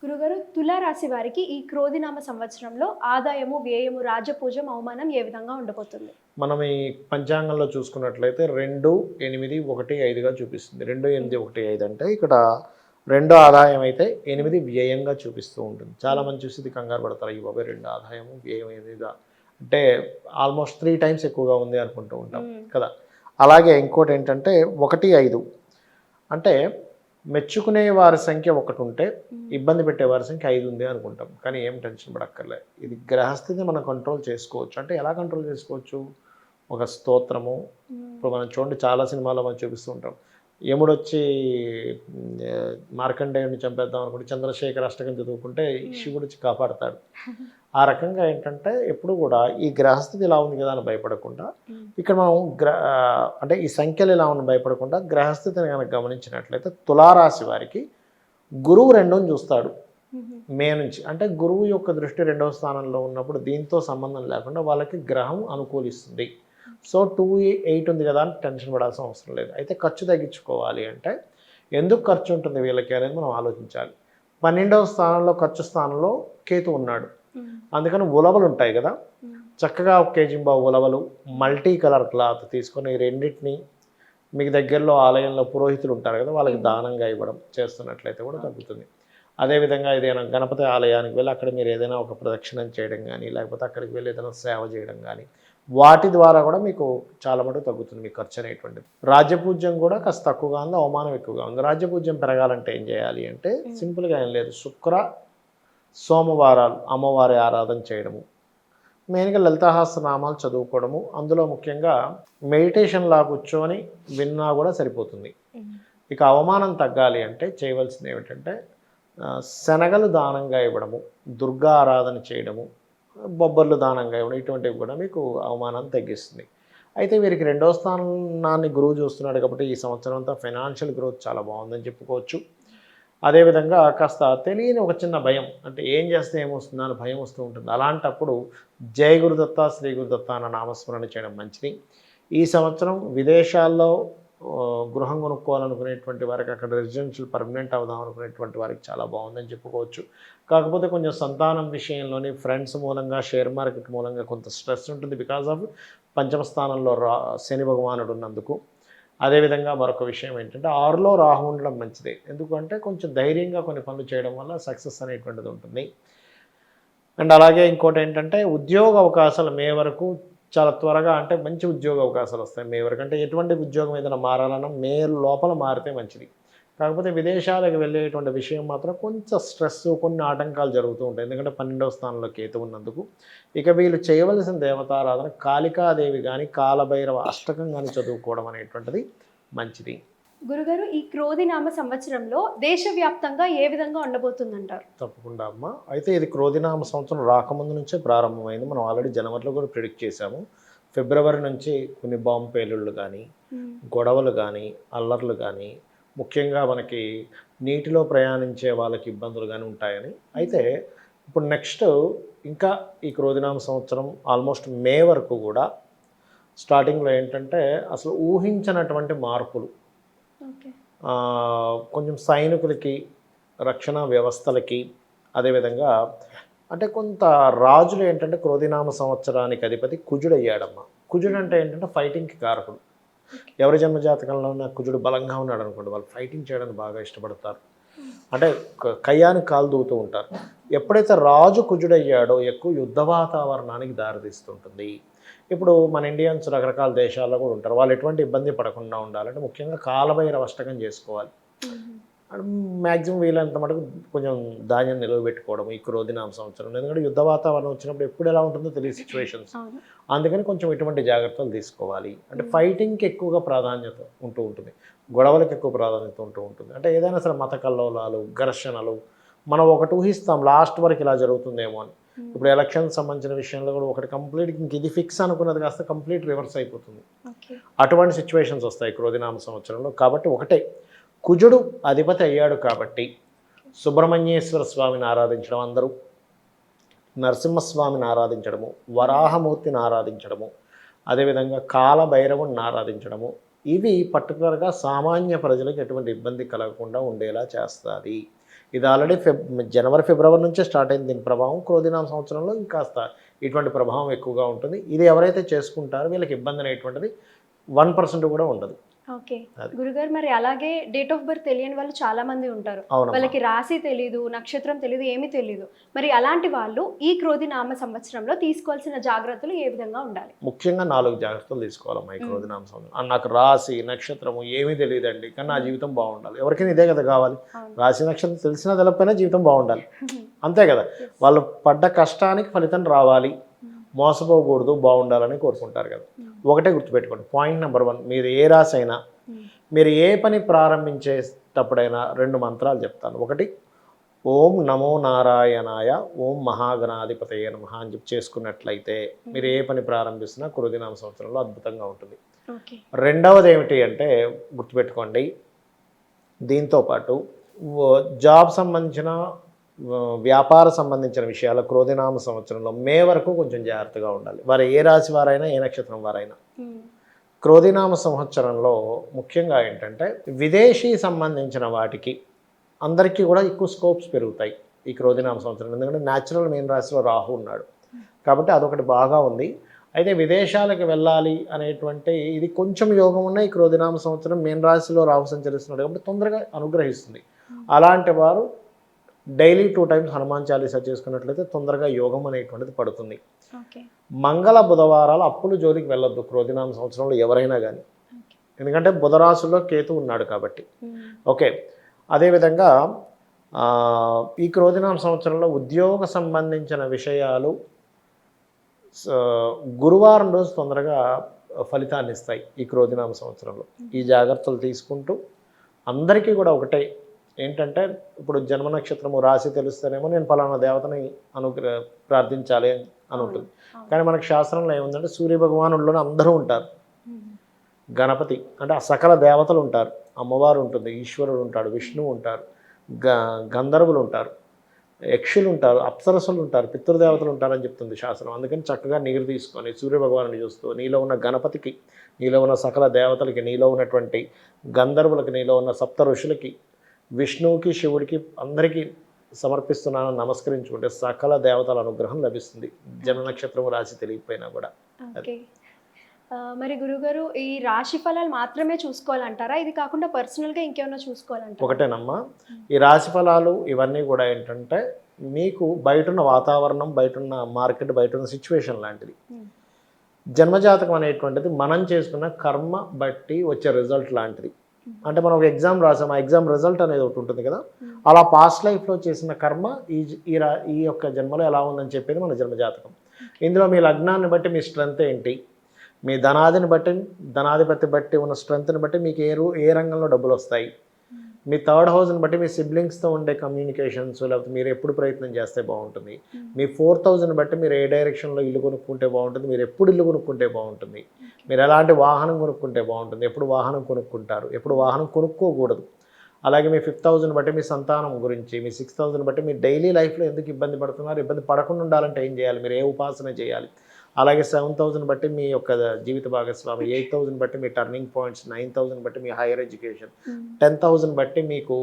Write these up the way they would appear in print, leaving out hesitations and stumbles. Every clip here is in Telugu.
గురుగారు, తులారాశి వారికి ఈ క్రోధినామ సంవత్సరంలో ఆదాయము, వ్యయము, రాజపూజ్యం, అవమానం ఏ విధంగా ఉండబోతుంది? మనం ఈ పంచాంగంలో చూసుకున్నట్లయితే 2, 8, 1, 5గా చూపిస్తుంది. 2, 8, 1, 5 అంటే ఇక్కడ 2 ఆదాయం అయితే 8 వ్యయంగా చూపిస్తూ ఉంటుంది. చాలామంది చూసి ఇది కంగారు పడతారు. అయ్య బాబోయ్! 2 ఆదాయము, వ్యయం 8గా అంటే ఆల్మోస్ట్ 3 టైమ్స్ ఎక్కువగా ఉంది అనుకుంటూ ఉంటాం కదా! అలాగే ఇంకోటి ఏంటంటే 1, 5 అంటే మెచ్చుకునే వారి సంఖ్య ఒకటి ఉంటే ఇబ్బంది పెట్టే వారి సంఖ్య 5 ఉంది అనుకుంటాం. కానీ ఏం టెన్షన్ పడక్కర్లే. ఇది గ్రహస్థితిని మనం కంట్రోల్ చేసుకోవచ్చు. అంటే ఎలా కంట్రోల్ చేసుకోవచ్చు? ఒక స్తోత్రము. ఇప్పుడు మనం చూడండి చాలా సినిమాల్లో మనం చూపిస్తూ ఉంటాం. యముడొచ్చి మార్కండేయుడిని చంపేద్దాం అనుకుంటే చంద్రశేఖర అష్టకం చదువుకుంటే శివుడు వచ్చి కాపాడతాడు. ఆ రకంగా ఏంటంటే ఎప్పుడు కూడా ఈ గ్రహస్థితి ఇలా ఉంది కదా అని భయపడకుండా ఇక్కడ మనం అంటే ఈ సంఖ్యలు ఇలా ఉన్న భయపడకుండా గ్రహస్థితిని కనుక గమనించినట్లయితే తులారాశి వారికి గురువు 2ని చూస్తాడు మే నుంచి. అంటే గురువు యొక్క దృష్టి 2వ స్థానంలో ఉన్నప్పుడు దీంతో సంబంధం లేకుండా వాళ్ళకి గ్రహం అనుకూలిస్తుంది. సో 2, 8 ఉంది కదా అని టెన్షన్ పడాల్సిన అవసరం లేదు. అయితే ఖర్చు తగ్గించుకోవాలి అంటే ఎందుకు ఖర్చు ఉంటుంది వీళ్ళకి అనేది మనం ఆలోచించాలి. 12వ స్థానంలో ఖర్చు స్థానంలో కేతు ఉన్నాడు. అందుకని ఉలవలు ఉంటాయి కదా, చక్కగా 1 కేజీ ఉలవలు మల్టీ కలర్ క్లాత్ తీసుకొని రెండింటిని మీకు దగ్గరలో ఆలయంలో పురోహితులు ఉంటారు కదా, వాళ్ళకి దానంగా ఇవ్వడం చేస్తున్నట్లయితే కూడా తగ్గుతుంది. అదేవిధంగా ఏదైనా గణపతి ఆలయానికి వెళ్ళి అక్కడ మీరు ఏదైనా ఒక ప్రదక్షిణం చేయడం కానీ, లేకపోతే అక్కడికి వెళ్ళి ఏదైనా సేవ చేయడం కానీ, వాటి ద్వారా కూడా మీకు చాలా మటుకు తగ్గుతుంది మీ ఖర్చు అనేటువంటిది. రాజ్యపూజ్యం కూడా కాస్త తక్కువగా ఉంది, అవమానం ఎక్కువగా ఉంది. రాజ్యపూజ్యం పెరగాలంటే ఏం చేయాలి అంటే సింపుల్గా ఏం లేదు, శుక్ర సోమవారాలు అమ్మవారి ఆరాధన చేయడము, మెయిన్గా లలితాసహస్రనామాలు చదువుకోవడము, అందులో ముఖ్యంగా మెడిటేషన్లా కూర్చొని విన్నా కూడా సరిపోతుంది. ఇక అవమానం తగ్గాలి అంటే చేయవలసింది ఏమిటంటే శనగలు దానంగా ఇవ్వడము, దుర్గా ఆరాధన చేయడము, బొబ్బర్లు దానంగా ఇవ్వడం, ఇటువంటివి కూడా మీకు అవమానాన్ని తగ్గిస్తుంది. అయితే వీరికి 2వ స్థానాన్ని గురువు చూస్తున్నాడు కాబట్టి ఈ సంవత్సరం అంతా ఫైనాన్షియల్ గ్రోత్ చాలా బాగుందని చెప్పుకోవచ్చు. అదేవిధంగా కాస్త తెలియని ఒక చిన్న భయం, అంటే ఏం చేస్తే ఏమొస్తుందో అని భయం వస్తూ ఉంటుంది. అలాంటప్పుడు జయ గురుదత్త, శ్రీ గురుదత్త అన్న నామస్మరణ చేయడం మంచిది. ఈ సంవత్సరం విదేశాల్లో గృహం కొనుక్కోవాలనుకునేటువంటి వారికి, అక్కడ రెసిడెన్షియల్ పర్మనెంట్ అవుదాం అనుకునేటువంటి వారికి చాలా బాగుందని చెప్పుకోవచ్చు. కాకపోతే కొంచెం సంతానం విషయంలోని ఫ్రెండ్స్ మూలంగా, షేర్ మార్కెట్ మూలంగా కొంత స్ట్రెస్ ఉంటుంది. బికాజ్ ఆఫ్ పంచమ స్థానంలో శని భగవానుడు ఉన్నందుకు. అదేవిధంగా మరొక విషయం ఏంటంటే 6లో రాహు ఉండడం మంచిదే. ఎందుకంటే కొంచెం ధైర్యంగా కొన్ని పనులు చేయడం వల్ల సక్సెస్ అనేటువంటిది ఉంటుంది. అండ్ అలాగే ఇంకోటి ఏంటంటే ఉద్యోగ అవకాశాలు మే వరకు చాలా త్వరగా, అంటే మంచి ఉద్యోగ అవకాశాలు వస్తాయి మే వరకు. అంటే ఎటువంటి ఉద్యోగం ఏదైనా మారాలన్నా మే లోపల మారితే మంచిది. కాకపోతే విదేశాలకు వెళ్ళేటువంటి విషయం మాత్రం కొంచెం స్ట్రెస్, కొన్ని ఆటంకాలు జరుగుతూ ఉంటాయి. ఎందుకంటే 12వ స్థానంలో కేతు ఉన్నందుకు. ఇక వీళ్ళు చేయవలసిన దేవతారాధన కాళికాదేవి కానీ, కాలభైరవ అష్టకం కానీ చదువుకోవడం అనేటువంటిది మంచిది. గురుగారు, ఈ క్రోధినామ సంవత్సరంలో దేశవ్యాప్తంగా ఏ విధంగా ఉండబోతుందంటారు? తప్పకుండా అమ్మ. అయితే ఇది క్రోధినామ సంవత్సరం రాకముందు నుంచే ప్రారంభమైంది. మనం ఆల్రెడీ జనవరిలో కూడా ప్రిడిక్ట్ చేశాము. ఫిబ్రవరి నుంచి కొన్ని బాంబు పేలుళ్ళు కానీ, గొడవలు కానీ, అల్లర్లు కానీ, ముఖ్యంగా మనకి నీటిలో ప్రయాణించే వాళ్ళకి ఇబ్బందులు కానీ ఉంటాయని. అయితే ఇప్పుడు నెక్స్ట్ ఇంకా ఈ క్రోధినామ సంవత్సరం ఆల్మోస్ట్ మే వరకు కూడా స్టార్టింగ్లో ఏంటంటే అసలు ఊహించినటువంటి మార్పులు, కొంచెం సైనికులకి, రక్షణ వ్యవస్థలకి, అదేవిధంగా అంటే కొంత రాజులు ఏంటంటే క్రోధినామ సంవత్సరానికి అధిపతి కుజుడు అయ్యాడమ్మ. కుజుడు అంటే ఏంటంటే ఫైటింగ్కి కారకుడు. ఎవరి జన్మజాతకంలో ఉన్న కుజుడు బలంగా ఉన్నాడు అనుకోండి, వాళ్ళు ఫైటింగ్ చేయడానికి బాగా ఇష్టపడతారు. అంటే కయ్యానికి కాలు దూతూ ఉంటారు. ఎప్పుడైతే రాజు కుజుడయ్యాడో ఎక్కువ యుద్ధ వాతావరణానికి దారితీస్తుంటుంది. ఇప్పుడు మన ఇండియన్స్ రకరకాల దేశాల్లో కూడా ఉంటారు. వాళ్ళు ఎటువంటి ఇబ్బంది పడకుండా ఉండాలంటే ముఖ్యంగా కాలభైరవ అష్టకం చేసుకోవాలి. మ్యాక్సిమం వీలైనంత మటుకు కొంచెం ధాన్యం నిల్వ పెట్టుకోవడం ఈ క్రోధినామ సంవత్సరం. ఎందుకంటే యుద్ధ వాతావరణం వచ్చినప్పుడు ఎప్పుడు ఎలా ఉంటుందో తెలియదు సిచ్యువేషన్స్. అందుకని కొంచెం ఇటువంటి జాగ్రత్తలు తీసుకోవాలి. అంటే ఫైటింగ్కి ఎక్కువగా ప్రాధాన్యత ఉంటూ ఉంటుంది, గొడవలకు ఎక్కువ ప్రాధాన్యత ఉంటూ ఉంటుంది. అంటే ఏదైనా సరే మత కల్లోలాలు, ఘర్షణలు మనం ఒకటి ఊహిస్తాం లాస్ట్ వరకు ఇలా జరుగుతుందేమో అని. ఇప్పుడు ఎలక్షన్ సంబంధించిన విషయంలో కూడా ఒకటి కంప్లీట్ ఇంక ఇది ఫిక్స్ అనుకున్నది కాస్త కంప్లీట్ రివర్స్ అయిపోతుంది. అటువంటి సిచ్యువేషన్స్ వస్తాయి క్రోధినామ సంవత్సరంలో. కాబట్టి ఒకటే, కుజుడు అధిపతి అయ్యాడు కాబట్టి సుబ్రహ్మణ్యేశ్వర స్వామిని ఆరాధించడం, అందరూ నరసింహస్వామిని ఆరాధించడము, వరాహమూర్తిని ఆరాధించడము, అదేవిధంగా కాలభైరవుని ఆరాధించడము, ఇవి పర్టికులర్గా సామాన్య ప్రజలకు ఎటువంటి ఇబ్బంది కలగకుండా ఉండేలా చేస్తుంది. ఇది ఆల్రెడీ జనవరి ఫిబ్రవరి నుంచే స్టార్ట్ అయింది దీని ప్రభావం. క్రోధినామ సంవత్సరంలో ఇంకాస్త ఇటువంటి ప్రభావం ఎక్కువగా ఉంటుంది. ఇది ఎవరైతే చేసుకుంటారో వీళ్ళకి ఇబ్బంది అనేటువంటిది 1% కూడా ఉండదు. ఓకే గురుగారు, మరి అలాగే డేట్ ఆఫ్ బర్త్ తెలియని వాళ్ళు చాలా మంది ఉంటారు. అవునమ్మా. వాళ్ళకి రాశి తెలీదు, నక్షత్రం తెలీదు, ఏమీ తెలీదు. మరి అలాంటి వాళ్ళు ఈ క్రోధి నామ సంవత్సరంలో తీసుకోవాల్సిన జాగ్రత్తలు ఏ విధంగా ఉండాలి? ముఖ్యంగా 4 జాగ్రత్తలు తీసుకోవాలమ్మా ఈ క్రోధినామ సంవత్సరం. నాకు రాశి నక్షత్రము ఏమీ తెలియదండి, కానీ నా జీవితం బాగుండాలి. ఎవరికైనా ఇదే కదా కావాలి. రాశి నక్షత్రం తెలిసినా తెలపైనా జీవితం బాగుండాలి, అంతే కదా. వాళ్ళు పడ్డ కష్టానికి ఫలితం రావాలి, మోసపోకూడదు, బాగుండాలని కోరుకుంటారు కదా. ఒకటే గుర్తుపెట్టుకోండి, పాయింట్ నెంబర్ 1, మీరు ఏ రాశి అయినా మీరు ఏ పని ప్రారంభించేటప్పుడైనా 2 మంత్రాలు చెప్తాను. ఒకటి ఓం నమో నారాయణాయ, ఓం మహాగణాధిపతయ నమః అని చెప్పి చేసుకున్నట్లయితే మీరు ఏ పని ప్రారంభిస్తున్నా క్రోధినామ సంవత్సరంలో అద్భుతంగా ఉంటుంది. రెండవది ఏమిటి అంటే గుర్తుపెట్టుకోండి, దీంతోపాటు జాబ్ సంబంధించిన వ్యాపార సంబంధించిన విషయాలు క్రోధినామ సంవత్సరంలో మే వరకు కొంచెం జాగ్రత్తగా ఉండాలి. వారు ఏ రాశి వారైనా ఏ నక్షత్రం వారైనా. క్రోధినామ సంవత్సరంలో ముఖ్యంగా ఏంటంటే విదేశీ సంబంధించిన వాటికి అందరికీ కూడా ఎక్కువ స్కోప్స్ పెరుగుతాయి ఈ క్రోధినామ సంవత్సరం. ఎందుకంటే న్యాచురల్ మీన రాశిలో రాహు ఉన్నాడు కాబట్టి అదొకటి బాగా ఉంది. అయితే విదేశాలకు వెళ్ళాలి అనేటువంటి ఇది కొంచెం యోగం ఉన్న ఈ క్రోధినామ సంవత్సరం మీన రాశిలో రాహు సంచరిస్తున్నాడు కాబట్టి తొందరగా అనుగ్రహిస్తుంది. అలాంటి వారు డైలీ 2 times హనుమాన్ చాలీసా చేసుకున్నట్లయితే తొందరగా యోగం అనేటువంటిది పడుతుంది. మంగళ బుధవారాలు అప్పులు జోలికి వెళ్ళొద్దు క్రోధినామ సంవత్సరంలో ఎవరైనా కానీ, ఎందుకంటే బుధరాశుల్లో కేతు ఉన్నాడు కాబట్టి. ఓకే, అదేవిధంగా ఈ క్రోధినామ సంవత్సరంలో ఉద్యోగ సంబంధించిన విషయాలు గురువారం రోజు తొందరగా ఫలితాన్ని ఇస్తాయి ఈ క్రోధినామ సంవత్సరంలో. ఈ జాగ్రత్తలు తీసుకుంటూ అందరికీ కూడా ఒకటే ఏంటంటే, ఇప్పుడు జన్మ నక్షత్రము రాశి తెలుస్తేనేమో నేను పలానా దేవతని ప్రార్థించాలి అని ఉంటుంది. కానీ మనకు శాస్త్రంలో ఏముందంటే సూర్య భగవానుల్లోనే అందరూ ఉంటారు. గణపతి అంటే ఆ సకల దేవతలు ఉంటారు, అమ్మవారు ఉంటుంది, ఈశ్వరుడు ఉంటాడు, విష్ణువు ఉంటారు, గంధర్వులు ఉంటారు, యక్షులు ఉంటారు, అప్సరసులు ఉంటారు, పితృదేవతలు ఉంటారని చెప్తుంది శాస్త్రం. అందుకని చక్కగా నీరు తీసుకొని సూర్య భగవాను చూస్తూ నీలో ఉన్న గణపతికి, నీలో ఉన్న సకల దేవతలకి, నీలో ఉన్నటువంటి గంధర్వులకి, నీలో ఉన్న సప్త ఋషులకి, విష్ణువుకి, శివుడికి అందరికీ సమర్పిస్తున్నాను నమస్కరించుకుంటే సకల దేవతల అనుగ్రహం లభిస్తుంది, జన్మ నక్షత్రం రాశి తెలియకపోయినా కూడా. మరి గురుగారు, ఈ రాశి ఫలాలు మాత్రమే చూసుకోవాలంటారా? ఇది కాకుండా పర్సనల్గా ఇంకేమైనా చూసుకోవాలంటారా? ఒకటేనమ్మా, ఈ రాశి ఫలాలు ఇవన్నీ కూడా ఏంటంటే మీకు బయటున్న వాతావరణం, బయటున్న మార్కెట్, బయటున్న సిచ్యువేషన్ లాంటిది. జన్మజాతకం అనేటువంటిది మనం చేసుకున్న కర్మ బట్టి వచ్చే రిజల్ట్ లాంటిది. అంటే మనం ఒక ఎగ్జామ్ రాసాం, ఆ ఎగ్జామ్ రిజల్ట్ అనేది ఒకటి ఉంటుంది కదా, అలా పాస్ట్ లైఫ్లో చేసిన కర్మ ఈ యొక్క జన్మలో ఎలా ఉందని చెప్పేది మన జన్మజాతకం. ఇందులో మీ లగ్నాన్ని బట్టి మీ స్ట్రెంత్ ఏంటి, మీ ధనాధిపతి బట్టి ఉన్న స్ట్రెంత్ని బట్టి మీకు ఏ రంగంలో డబ్బులు వస్తాయి, మీ థర్డ్ హౌస్ని బట్టి మీ సిబ్లింగ్స్తో ఉండే కమ్యూనికేషన్స్, లేకపోతే మీరు ఎప్పుడు ప్రయత్నం చేస్తే బాగుంటుంది, మీ 4th హౌస్ని బట్టి మీరు ఏ డైరెక్షన్లో ఇల్లు కొనుక్కుంటే బాగుంటుంది, మీరు ఎప్పుడు ఇల్లు కొనుక్కుంటే బాగుంటుంది, మీరు ఎలాంటి వాహనం కొనుక్కుంటే బాగుంటుంది, ఎప్పుడు వాహనం కొనుక్కుంటారు, ఎప్పుడు వాహనం కొనుక్కోకూడదు. అలాగే మీ 5th హౌస్ని బట్టి మీ సంతానం గురించి, మీ 6th హౌస్ని బట్టి మీ డైలీ లైఫ్లో ఎందుకు ఇబ్బంది పడుతున్నారు, ఇబ్బంది పడకుండా ఉండాలంటే ఏం చేయాలి, మీరు ఏ ఉపాసన చేయాలి. అలాగే 7th హౌస్ని బట్టి మీ యొక్క జీవిత భాగస్వామి, 8th హౌస్ని బట్టి మీ టర్నింగ్ పాయింట్స్, 9th హౌస్ని బట్టి మీ హైయర్ ఎడ్యుకేషన్, 10th హౌస్ని బట్టి మీకు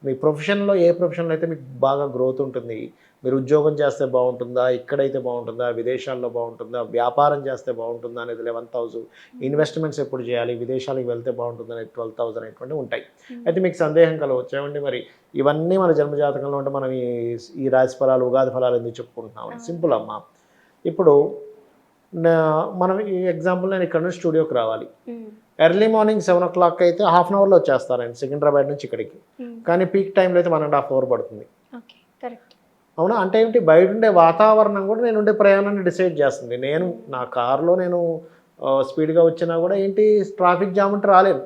మీ ప్రొఫెషన్లో ఏ ప్రొఫెషన్లో అయితే మీకు బాగా గ్రోత్ ఉంటుంది, మీరు ఉద్యోగం చేస్తే బాగుంటుందా, ఇక్కడైతే బాగుంటుందా, విదేశాల్లో బాగుంటుందా, వ్యాపారం చేస్తే బాగుంటుందా అనేది 11th హౌస్, ఇన్వెస్ట్మెంట్స్ ఎప్పుడు చేయాలి, విదేశాలకు వెళ్తే బాగుంటుంది అనేది 12th హౌస్ అనేటువంటివి ఉంటాయి. అయితే మీకు సందేహం కలవచ్చు, ఏమండి మరి ఇవన్నీ మన జన్మజాతకంలో ఉంటే మనం ఈ రాశి ఫలాలు, ఉగాది ఫలాలు ఎందుకు చెప్పుకుంటున్నాం? సింపుల్ అమ్మా. ఇప్పుడు మనం ఈ ఎగ్జాంపుల్ నేను ఇక్కడ నుంచి స్టూడియోకి రావాలి, ఎర్లీ మార్నింగ్ 7 o'clock అయితే హాఫ్ అన్ అవర్లో వచ్చేస్తానండి సికింద్రాబాద్ నుంచి ఇక్కడికి. కానీ పీక్ టైంలో అయితే 1.5 hours పడుతుంది. అవునా? అంటే ఏమిటి, బయట ఉండే వాతావరణం కూడా నేను ఉండే ప్రయాణాన్ని డిసైడ్ చేస్తుంది. నేను నా కారులో నేను స్పీడ్గా వచ్చినా కూడా ఏంటి ట్రాఫిక్ జామ్ ఉంటే రాలేను.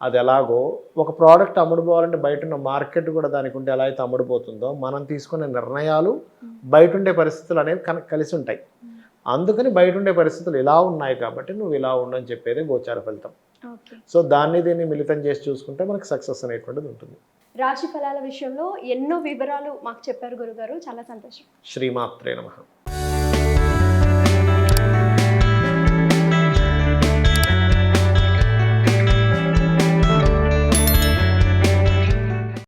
అది ఎలాగో ఒక ప్రోడక్ట్ అమ్ముడుపోవాలంటే బయట ఉన్న మార్కెట్ కూడా దానికి ఉంటే ఎలా అయితే అమ్ముడుపోతుందో మనం తీసుకునే నిర్ణయాలు బయట ఉండే పరిస్థితులు అనేవి కలిసి ఉంటాయి. అందుకని బయట ఉండే పరిస్థితులు ఇలా ఉన్నాయి కాబట్టి నువ్వు ఇలా ఉండని చెప్పేది గోచార ఫలితం. సో దీన్ని మిళితం చేసి చూసుకుంటే మనకు సక్సెస్ అనేటువంటిది ఉంటుంది. రాశి ఫలాల విషయంలో ఎన్నో వివరాలు మాకు చెప్పారు గురుగారు, చాలా సంతోషం. శ్రీమాత్రే నమః.